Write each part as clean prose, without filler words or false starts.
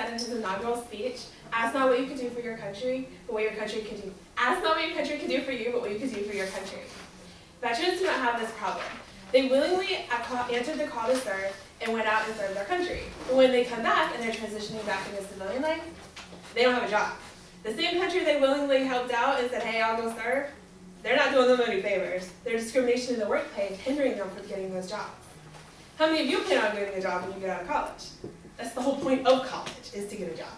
said in his inaugural speech, ask not what you could do for your country, but what your country could do. Ask not what your country could do for you, but what you could do for your country. Veterans do not have this problem. They willingly answered the call to serve and went out and served their country. But when they come back and they're transitioning back into civilian life, they don't have a job. The same country they willingly helped out and said, hey, I'll go serve, they're not doing them any favors. There's discrimination in the workplace hindering them from getting those jobs. How many of you plan on getting a job when you get out of college? That's the whole point of college, is to get a job.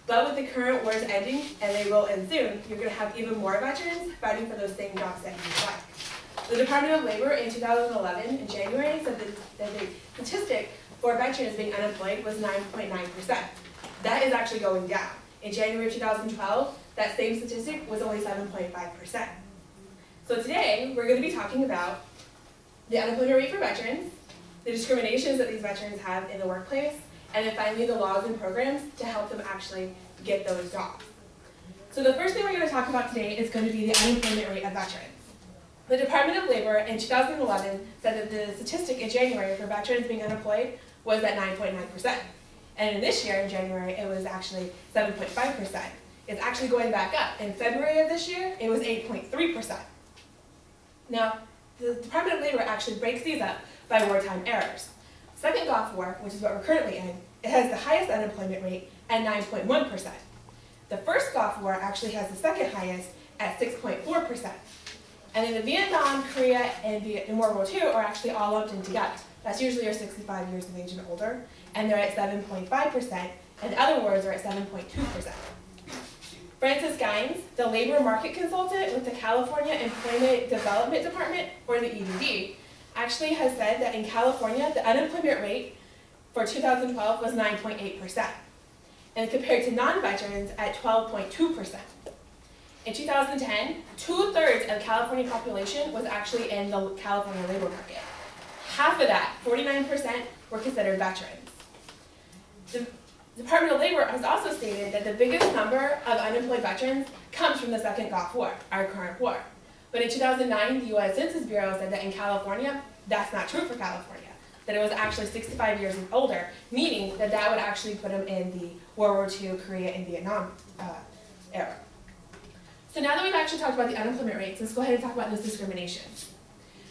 But with the current wars ending, and they will end soon, you're going to have even more veterans fighting for those same jobs that you like. The Department of Labor in 2011, in January, said that the statistic for veterans being unemployed was 9.9%. That is actually going down. In January of 2012, that same statistic was only 7.5%. So today, we're going to be talking about the unemployment rate for veterans, the discriminations that these veterans have in the workplace, and then finally the laws and programs to help them actually get those jobs. So the first thing we're going to talk about today is going to be the unemployment rate of veterans. The Department of Labor in 2011 said that the statistic in January for veterans being unemployed was at 9.9%. And in this year, in January, it was actually 7.5%. It's actually going back up. In February of this year, it was 8.3%. Now, the Department of Labor actually breaks these up by wartime errors. Second Gulf War, which is what we're currently in, it has the highest unemployment rate at 9.1%. The first Gulf War actually has the second highest at 6.4%. And then the Vietnam, Korea, and World War II are actually all lumped in together. That's usually your 65 years of age and older, and they're at 7.5%, and the other wars are at 7.2%. Francis Gines, the labor market consultant with the California Employment Development Department, or the EDD, actually has said that in California, the unemployment rate for 2012 was 9.8%, and compared to non-veterans at 12.2%. In 2010, 2/3 of the California population was actually in the California labor market. Half of that, 49%, were considered veterans. The Department of Labor has also stated that the biggest number of unemployed veterans comes from the Second Gulf War, our current war. But in 2009, the U.S. Census Bureau said that in California, that's not true for California, that it was actually 65 years and older, meaning that that would actually put them in the World War II, Korea, and Vietnam era. So now that we've actually talked about the unemployment rates, let's go ahead and talk about this discrimination.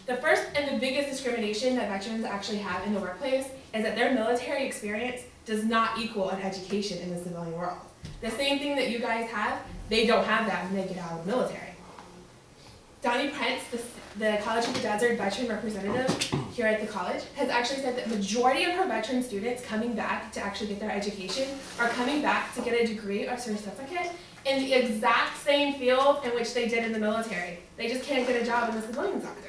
The first and the biggest discrimination that veterans actually have in the workplace is that their military experience does not equal an education in the civilian world. The same thing that you guys have, they don't have that when they get out of the military. Donnie Prince, the College of the Desert veteran representative here at the college, has actually said that the majority of her veteran students coming back to actually get their education are coming back to get a degree or certificate in the exact same field in which they did in the military. They just can't get a job in the civilian sector.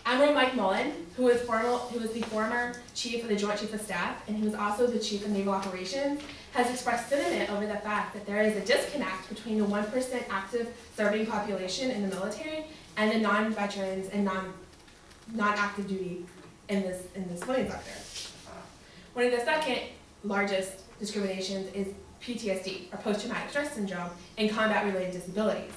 Admiral Mike Mullen, who was the former chief of the Joint Chief of Staff, and he was also the chief of naval operations, has expressed sentiment over the fact that there is a disconnect between the 1% active serving population in the military and the non-veterans and non-active duty in the civilian sector. One of the second largest discriminations is PTSD, or post-traumatic stress syndrome, and combat-related disabilities.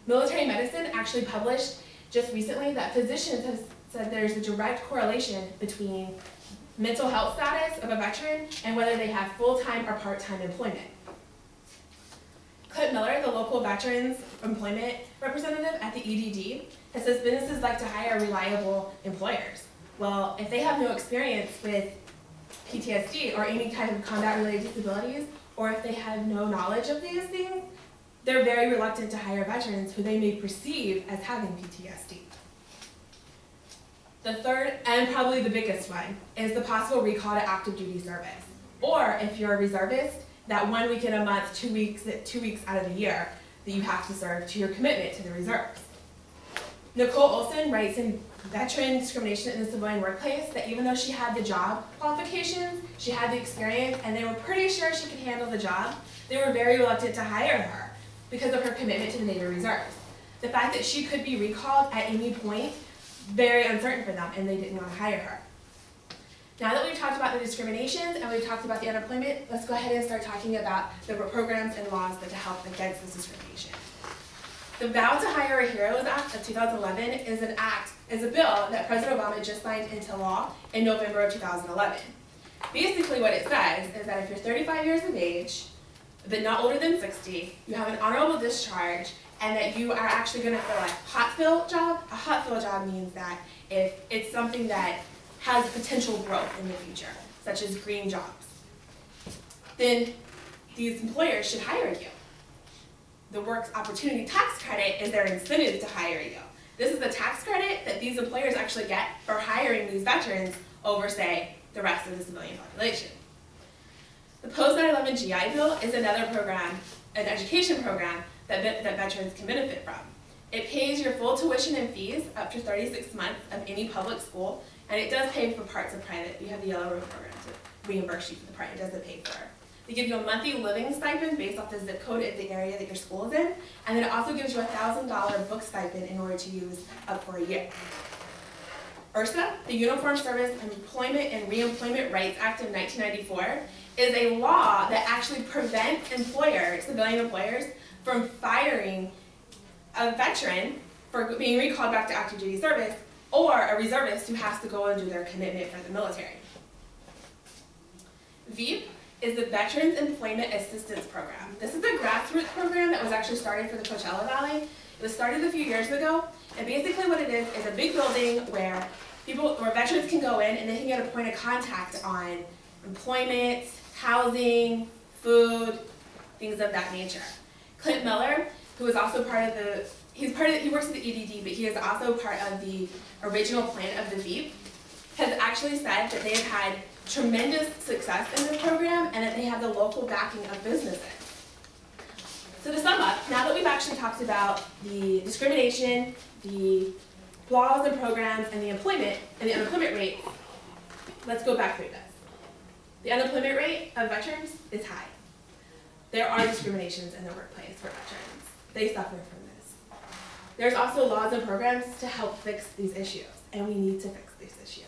Military medicine actually published just recently that physicians have said there's a direct correlation between mental health status of a veteran and whether they have full-time or part-time employment. Clint Miller, the local veterans employment representative at the EDD, has said businesses like to hire reliable employers. Well, if they have no experience with PTSD or any kind of combat-related disabilities, or if they have no knowledge of these things, they're very reluctant to hire veterans who they may perceive as having PTSD. The third, and probably the biggest one, is the possible recall to active duty service. Or if you're a reservist, that 1 week in a month, 2 weeks out of the year that you have to serve to your commitment to the reserves. Nicole Olson writes in Veteran Discrimination in the Civilian Workplace that even though she had the job qualifications, she had the experience, and they were pretty sure she could handle the job, they were very reluctant to hire her because of her commitment to the Navy Reserves. The fact that she could be recalled at any point, very uncertain for them, and they didn't want to hire her. Now that we've talked about the discriminations and we've talked about the unemployment, let's go ahead and start talking about the programs and laws that help against this discrimination. The Vow to Hire a Heroes Act of 2011 is a bill that President Obama just signed into law in November of 2011. Basically what it says is that if you're 35 years of age, but not older than 60, you have an honorable discharge, and that you are actually going to fill a hot fill job. A hot fill job means that if it's something that has potential growth in the future, such as green jobs, then these employers should hire you. The Work Opportunity Tax Credit is their incentive to hire you. This is the tax credit that these employers actually get for hiring these veterans over, say, the rest of the civilian population. The Post 9/11 GI Bill is another program, an education program that veterans can benefit from. It pays your full tuition and fees up to 36 months of any public school, and it does pay for parts of private. We have the Yellow Room program to reimburse you for the part it doesn't pay for. They give you a monthly living stipend based off the zip code of the area that your school is in, and then it also gives you a $1,000 book stipend in order to use up for a year. URSA, the Uniform Service Employment and Reemployment Rights Act of 1994, is a law that actually prevents employers, civilian employers, from firing a veteran for being recalled back to active duty service, or a reservist who has to go and do their commitment for the military. VEAP is the Veterans Employment Assistance Program. This is a grassroots program that was actually started for the Coachella Valley. It was started a few years ago, and basically what it is a big building where veterans can go in and they can get a point of contact on employment, housing, food, things of that nature. Clint Miller, who is also part of he works at the EDD, but he is also part of the original plan of the VEAP, has actually said that they have had tremendous success in this program and that they have the local backing of businesses. So to sum up, now that we've actually talked about the discrimination, the laws and programs, and the unemployment rate, let's go back through this. The unemployment rate of veterans is high. There are discriminations in the workplace for veterans. They suffer from this. There's also laws and programs to help fix these issues, and we need to fix these issues.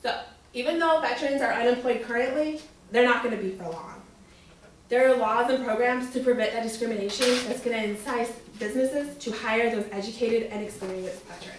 So, even though veterans are unemployed currently, they're not going to be for long. There are laws and programs to prevent that discrimination that's going to entice businesses to hire those educated and experienced veterans.